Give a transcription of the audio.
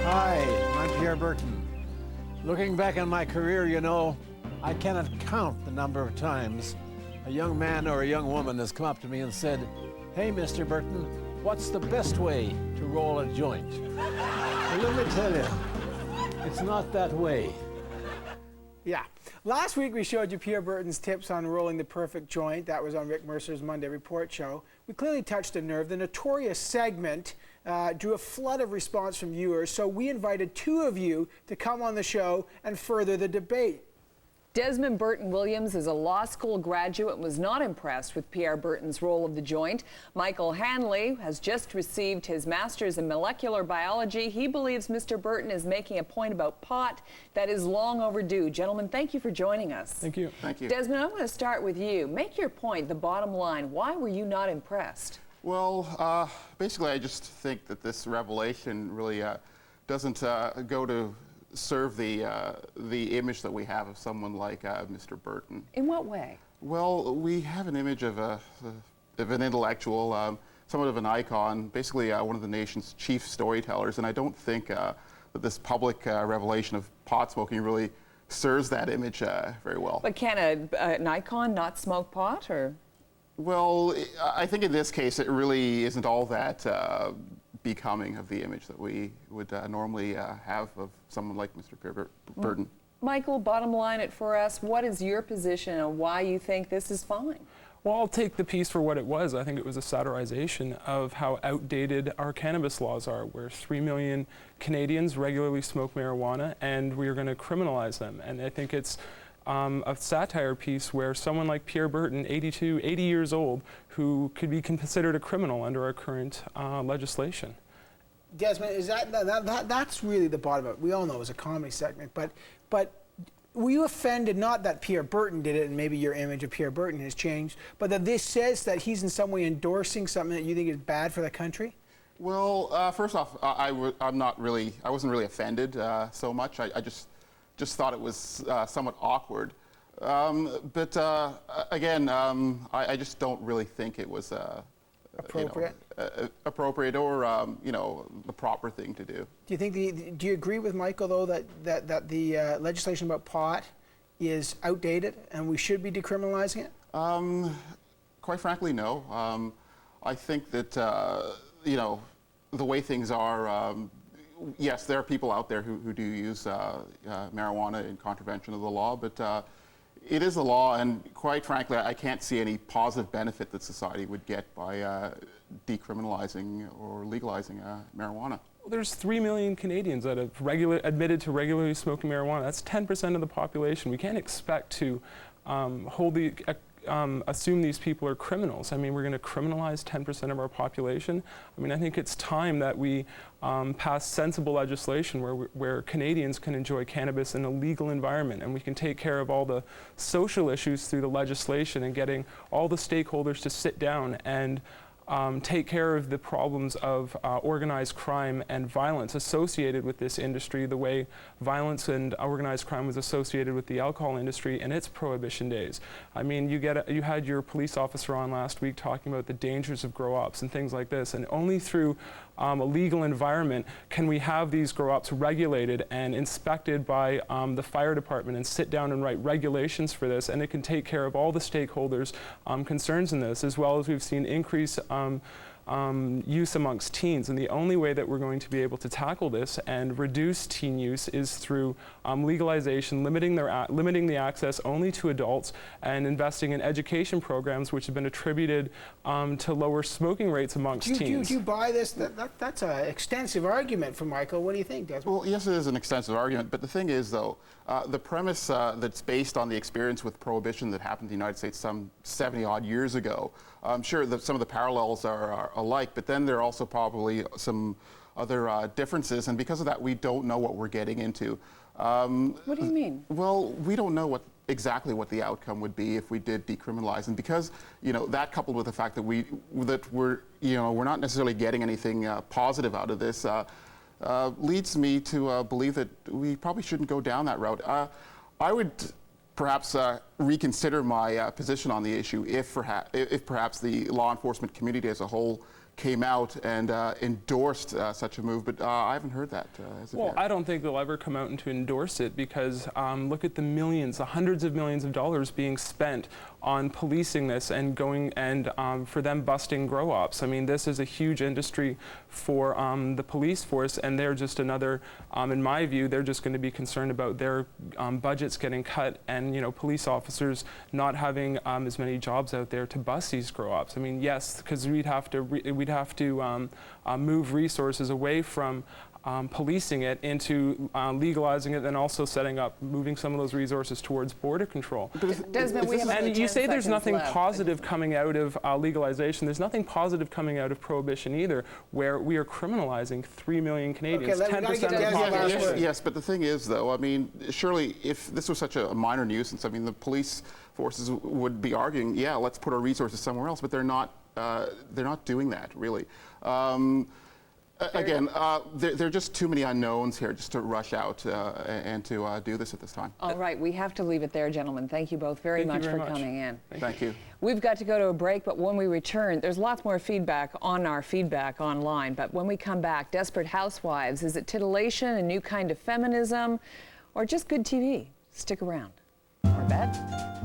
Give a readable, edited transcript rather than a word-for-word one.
Hi, I'm Pierre Burton. Looking back on my career, you know, I cannot count the number of times a young man or a young woman has come up to me and said, "Hey, Mr. Burton, what's the best way to roll a joint?" Well, let me tell you, it's not that way. Yeah. Last week we showed you Pierre Burton's tips on rolling the perfect joint. That was on Rick Mercer's Monday Report show. We clearly touched a nerve. The notorious segment drew a flood of response from viewers, so we invited two of you to come on the show and further the debate. Desmond Burton Williams is a law school graduate and was not impressed with Pierre Burton's roll of the joint. Michael Hanley has just received his master's in molecular biology. He believes Mr. Burton is making a point about pot that is long overdue. Gentlemen, thank you for joining us. Thank you. Thank you. Desmond, I want to start with you. Make your point, the bottom line. Why were you not impressed? Well, basically, I just think that this revelation really doesn't go to serve the image that we have of someone like Mr. Burton. In what way? Well, we have an image of an intellectual, somewhat of an icon, basically one of the nation's chief storytellers, and I don't think that this public revelation of pot smoking really serves that image very well. But can an icon not smoke pot, or? Well, I think in this case it really isn't all that becoming of the image that we would normally have of someone like Mr. Pierre Burton. Michael, bottom line it for us. What is your position on why you think this is fine? Well, I'll take the piece for what it was. I think it was a satirization of how outdated our cannabis laws are, where 3 million Canadians regularly smoke marijuana, and we are going to criminalize them. And I think it's a satire piece where someone like Pierre Burton, 80 years old, who could be considered a criminal under our current legislation. Desmond, is that's really the bottom of it. We all know it was a comedy segment, but were you offended, not that Pierre Burton did it and maybe your image of Pierre Burton has changed, but that this says that he's in some way endorsing something that you think is bad for the country? Well, first off, I wasn't really offended so much. I just thought it was somewhat awkward. But again, I just don't really think it was appropriate, appropriate or the proper thing to do. Do you think do you agree with Michael though that the legislation about pot is outdated and we should be decriminalizing it? Quite frankly, no. I think that the way things are. Yes, there are people out there who do use marijuana in contravention of the law, but it is a law, and quite frankly, I can't see any positive benefit that society would get by decriminalizing or legalizing marijuana. Well, there's 3 million Canadians that have admitted to regularly smoking marijuana. That's 10% of the population. We can't expect to assume these people are criminals. I mean, we're going to criminalize 10% of our population. I mean, I think it's time that we pass sensible legislation where Canadians can enjoy cannabis in a legal environment, and we can take care of all the social issues through the legislation and getting all the stakeholders to sit down and take care of the problems of organized crime and violence associated with this industry, the way violence and organized crime was associated with the alcohol industry in its prohibition days. I mean, you had your police officer on last week talking about the dangers of grow-ops and things like this, and only through a legal environment can we have these grow-ops regulated and inspected by the fire department and sit down and write regulations for this, and it can take care of all the stakeholders' concerns in this, as well as we've seen increase use amongst teens. And the only way that we're going to be able to tackle this and reduce teen use is through legalization, limiting the access only to adults, and investing in education programs which have been attributed to lower smoking rates amongst teens. Do you buy this? That's an extensive argument for Michael. What do you think, Desmond? Well, yes, it is an extensive argument, but the thing is, though, the premise that's based on the experience with prohibition that happened in the United States some 70-odd years ago, I'm sure that some of the parallels are alike, but then there are also probably some other differences, and because of that, we don't know what we're getting into. What do you mean? Well, we don't know exactly what the outcome would be if we did decriminalize, and because that coupled with the fact that we're not necessarily getting anything positive out of this, leads me to believe that we probably shouldn't go down that route. I would perhaps reconsider my position on the issue if perhaps the law enforcement community as a whole came out and endorsed such a move, but I haven't heard that as of Well, yet. I don't think they'll ever come out and to endorse it because look at the millions, the hundreds of millions of dollars being spent on policing this and going and for them busting grow ops. I mean, this is a huge industry for the police force, and they're just another, in my view, they're just going to be concerned about their budgets getting cut and, you know, police officers not having as many jobs out there to bust these grow ops. I mean, yes, because we'd have to move resources away from policing it into legalizing it, and also moving some of those resources towards border control. Desmond, we have And about you 10 say there's seconds nothing left. positive coming out of legalization. There's nothing positive coming out of prohibition either, where we are criminalizing 3 million Canadians, Okay, we gotta 10% get of the to Desmond. population. Yes, but the thing is, though, I mean, surely if this was such a minor nuisance, I mean, the police forces would be arguing, yeah, let's put our resources somewhere else, but they're not doing that, really. Again, there are just too many unknowns here just to rush out and to do this at this time. All right, we have to leave it there, gentlemen. Thank you both very much for coming in. Thank you. We've got to go to a break, but when we return, there's lots more feedback on our feedback online. But when we come back, Desperate Housewives, is it titillation, a new kind of feminism, or just good TV? Stick around. Or bad?